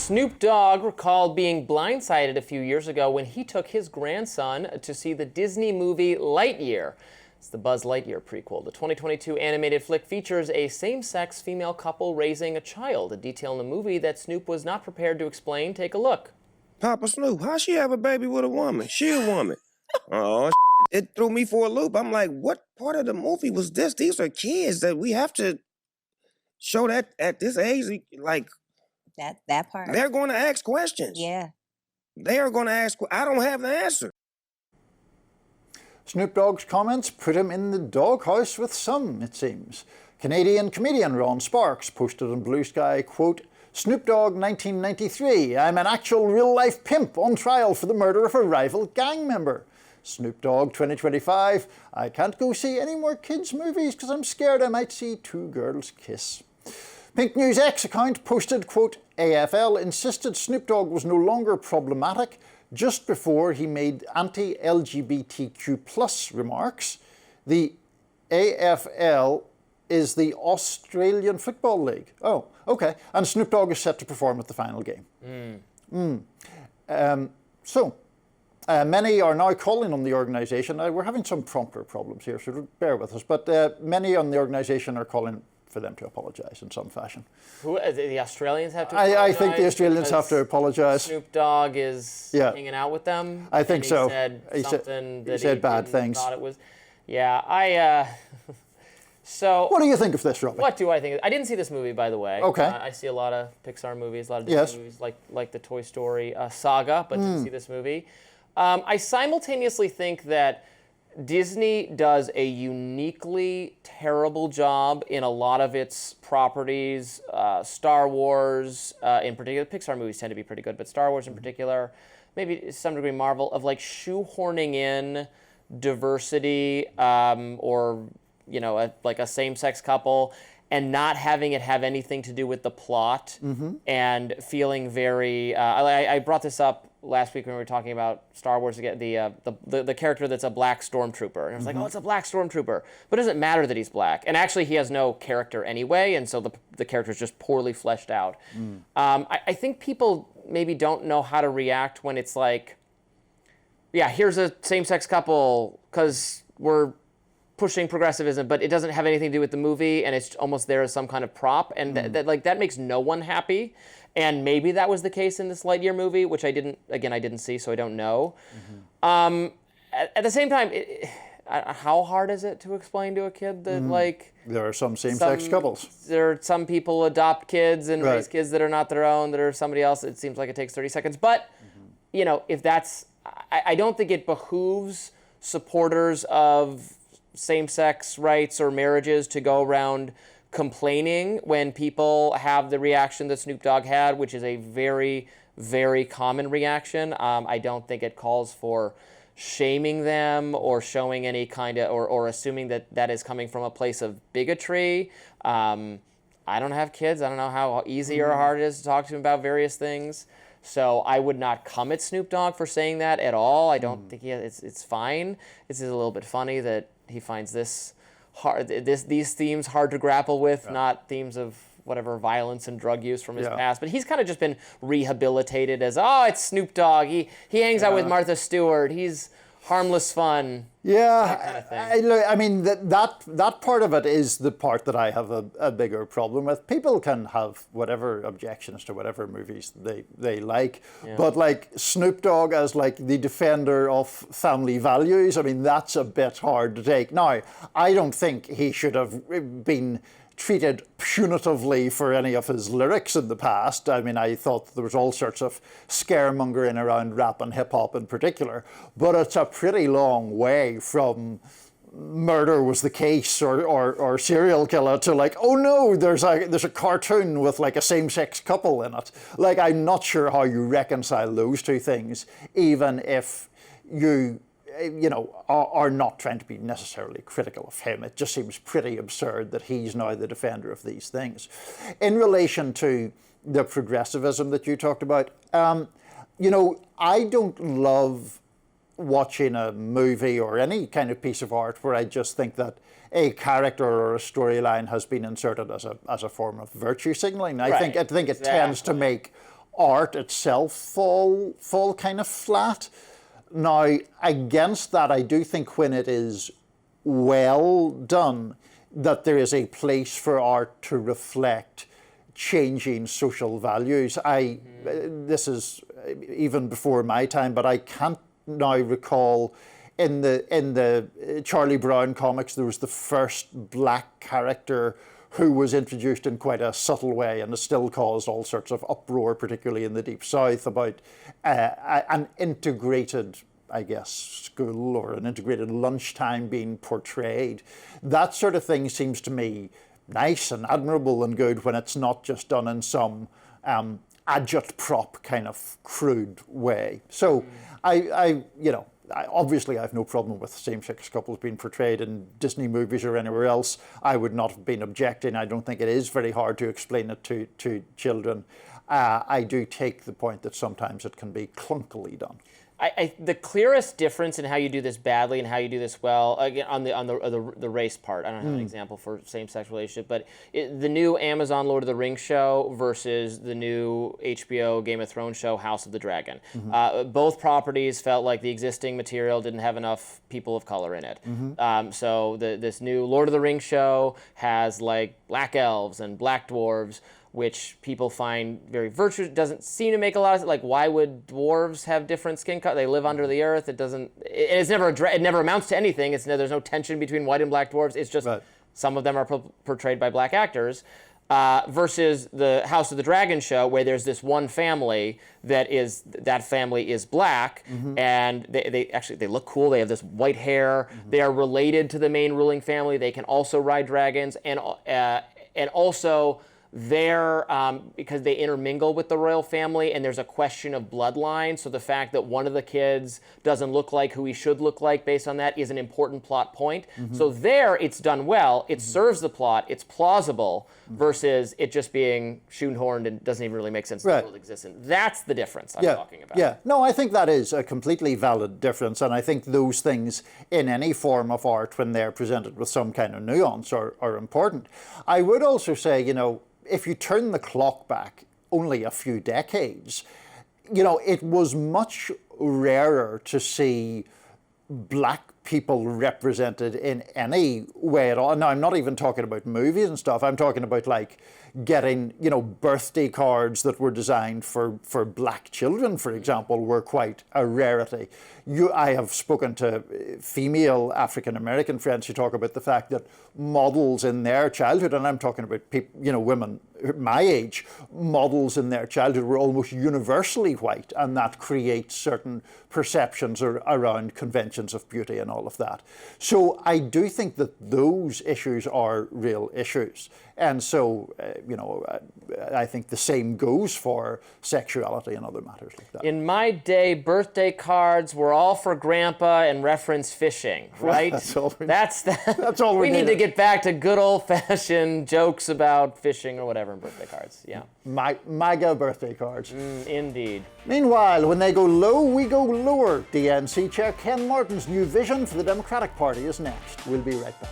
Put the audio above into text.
Snoop Dogg recalled being blindsided a few years ago when he took his grandson to see the Disney movie Lightyear. It's the Buzz Lightyear prequel. The 2022 animated flick features a same-sex female couple raising a child, a detail in the movie that Snoop was not prepared to explain. Take a look. Papa Snoop, how she have a baby with a woman? She a woman. Oh, it threw me for a loop. I'm like, what part of the movie was this? These are kids that we have to show that at this age, like, that part. they're going to ask questions. Yeah. They are going to ask. I don't have the answer. Snoop Dogg's comments put him in the doghouse with some, it seems. Canadian comedian Ron Sparks posted on Blue Sky, quote, Snoop Dogg 1993, I'm an actual real-life pimp on trial for the murder of a rival gang member. Snoop Dogg 2025, I can't go see any more kids' movies because I'm scared I might see two girls kiss. Pink News X account posted, quote, AFL insisted Snoop Dogg was no longer problematic just before he made anti-LGBTQ plus remarks. The AFL is the Australian Football League. Oh, okay. And Snoop Dogg is set to perform at the final game. Many are now calling on the organisation. We're having some prompter problems here, so bear with us. But many on the organisation are calling for them to apologise in some fashion. Who, the Australians have to apologise? I think the Australians have to apologise. Snoop Dogg is hanging out with them? I think so. He said he said bad things. Thought it was, so... What do you think of this, Robby? What do I think? I didn't see this movie, by the way. Okay. I see a lot of Pixar movies, a lot of Disney movies, like the Toy Story saga, but didn't see this movie. I simultaneously think that Disney does a uniquely terrible job in a lot of its properties. Star Wars, in particular, Pixar movies tend to be pretty good, but Star Wars in particular, maybe to some degree Marvel, of like shoehorning in diversity or, you know, like a same-sex couple and not having it have anything to do with the plot and feeling very... I brought this up last week when we were talking about Star Wars, again, the character that's a black stormtrooper. And I was like, oh, it's a black stormtrooper. But it doesn't matter that he's black. And actually, he has no character anyway, and so the character is just poorly fleshed out. I think people maybe don't know how to react when it's like, yeah, here's a same-sex couple because we're pushing progressivism, but it doesn't have anything to do with the movie, and it's almost there as some kind of prop, and that makes no one happy. And maybe that was the case in this Lightyear movie, which I didn't see, so I don't know. At the same time, how hard is it to explain to a kid that like there are some same-sex couples? There are some people adopt kids and raise kids that are not their own, that are somebody else. It seems like it takes 30 seconds, but you know, if that's, I don't think it behooves supporters of same-sex rights or marriages to go around complaining when people have the reaction that Snoop Dogg had, which is a very, very common reaction. I don't think it calls for shaming them or showing any kind of, or assuming that that is coming from a place of bigotry. I don't have kids. I don't know how easy or hard it is to talk to them about various things. So I would not come at Snoop Dogg for saying that at all. I don't think it's fine. It's just a little bit funny that he finds these themes hard to grapple with, not themes of whatever violence and drug use from his past. But he's kind of just been rehabilitated as, oh, it's Snoop Dogg. He hangs out with Martha Stewart. He's harmless fun. Yeah, that kind of thing. I mean, that part of it is the part that I have a bigger problem with. People can have whatever objections to whatever movies they like, but like Snoop Dogg as like the defender of family values, I mean, that's a bit hard to take. Now, I don't think he should have been treated punitively for any of his lyrics in the past. I mean, I thought there was all sorts of scaremongering around rap and hip-hop in particular, but it's a pretty long way from murder was the case or serial killer to like, oh no, there's a cartoon with like a same-sex couple in it. Like, I'm not sure how you reconcile those two things, even if you know, are not trying to be necessarily critical of him. It just seems pretty absurd that he's now the defender of these things. In relation to the progressivism that you talked about, you know, I don't love watching a movie or any kind of piece of art where I just think that a character or a storyline has been inserted as a form of virtue signaling. I think it tends to make art itself fall kind of flat. Now, against that, I do think when it is well done, that there is a place for art to reflect changing social values. This is even before my time, but I can't now recall in the Charlie Brown comics, there was the first black character who was introduced in quite a subtle way, and it still caused all sorts of uproar, particularly in the Deep South, about an integrated, I guess, school or an integrated lunchtime being portrayed. That sort of thing seems to me nice and admirable and good when it's not just done in some agitprop kind of crude way. So obviously I have no problem with same-sex couples being portrayed in Disney movies or anywhere else. I would not have been objecting. I don't think it is very hard to explain it to children. I do take the point that sometimes it can be clunkily done. The clearest difference in how you do this badly and how you do this well, again, on the race part, I don't have an example for same-sex relationship, but the new Amazon Lord of the Rings show versus the new HBO Game of Thrones show House of the Dragon. Both properties felt like the existing material didn't have enough people of color in it. So this new Lord of the Rings show has like black elves and black dwarves, which people find very virtuous. Doesn't seem to make a lot of sense. Like, why would dwarves have different skin color? They live under the earth. It doesn't. It never amounts to anything. There's no tension between white and black dwarves. It's just some of them are portrayed by black actors. Versus the House of the Dragon show, where there's this one family that family is black, and they look cool. They have this white hair. They are related to the main ruling family. They can also ride dragons, and also they're because they intermingle with the royal family, and there's a question of bloodline. So the fact that one of the kids doesn't look like who he should look like based on that is an important plot point. So there, it's done well. It serves the plot. It's plausible versus it just being shoehorned and doesn't even really make sense. The world exists in. That's the difference I'm talking about. Yeah. No, I think that is a completely valid difference, and I think those things in any form of art, when they're presented with some kind of nuance, are important. I would also say, if you turn the clock back only a few decades, it was much rarer to see black people represented in any way at all. Now, I'm not even talking about movies and stuff. I'm talking about like getting, birthday cards that were designed for black children, for example, were quite a rarity. I have spoken to female African-American friends who talk about the fact that models in their childhood, and I'm talking about people, women my age, models in their childhood were almost universally white, and that creates certain perceptions around conventions of beauty and all of that. So I do think that those issues are real issues. And so, I think the same goes for sexuality and other matters like that. In my day, birthday cards were all for grandpa and reference fishing, right? That's all That's all we need to get back to good old-fashioned jokes about fishing or whatever in birthday cards, yeah. MAGA birthday cards. Indeed. Meanwhile, when they go low, we go lower. DNC Chair Ken Martin's new vision for the Democratic Party is next. We'll be right back.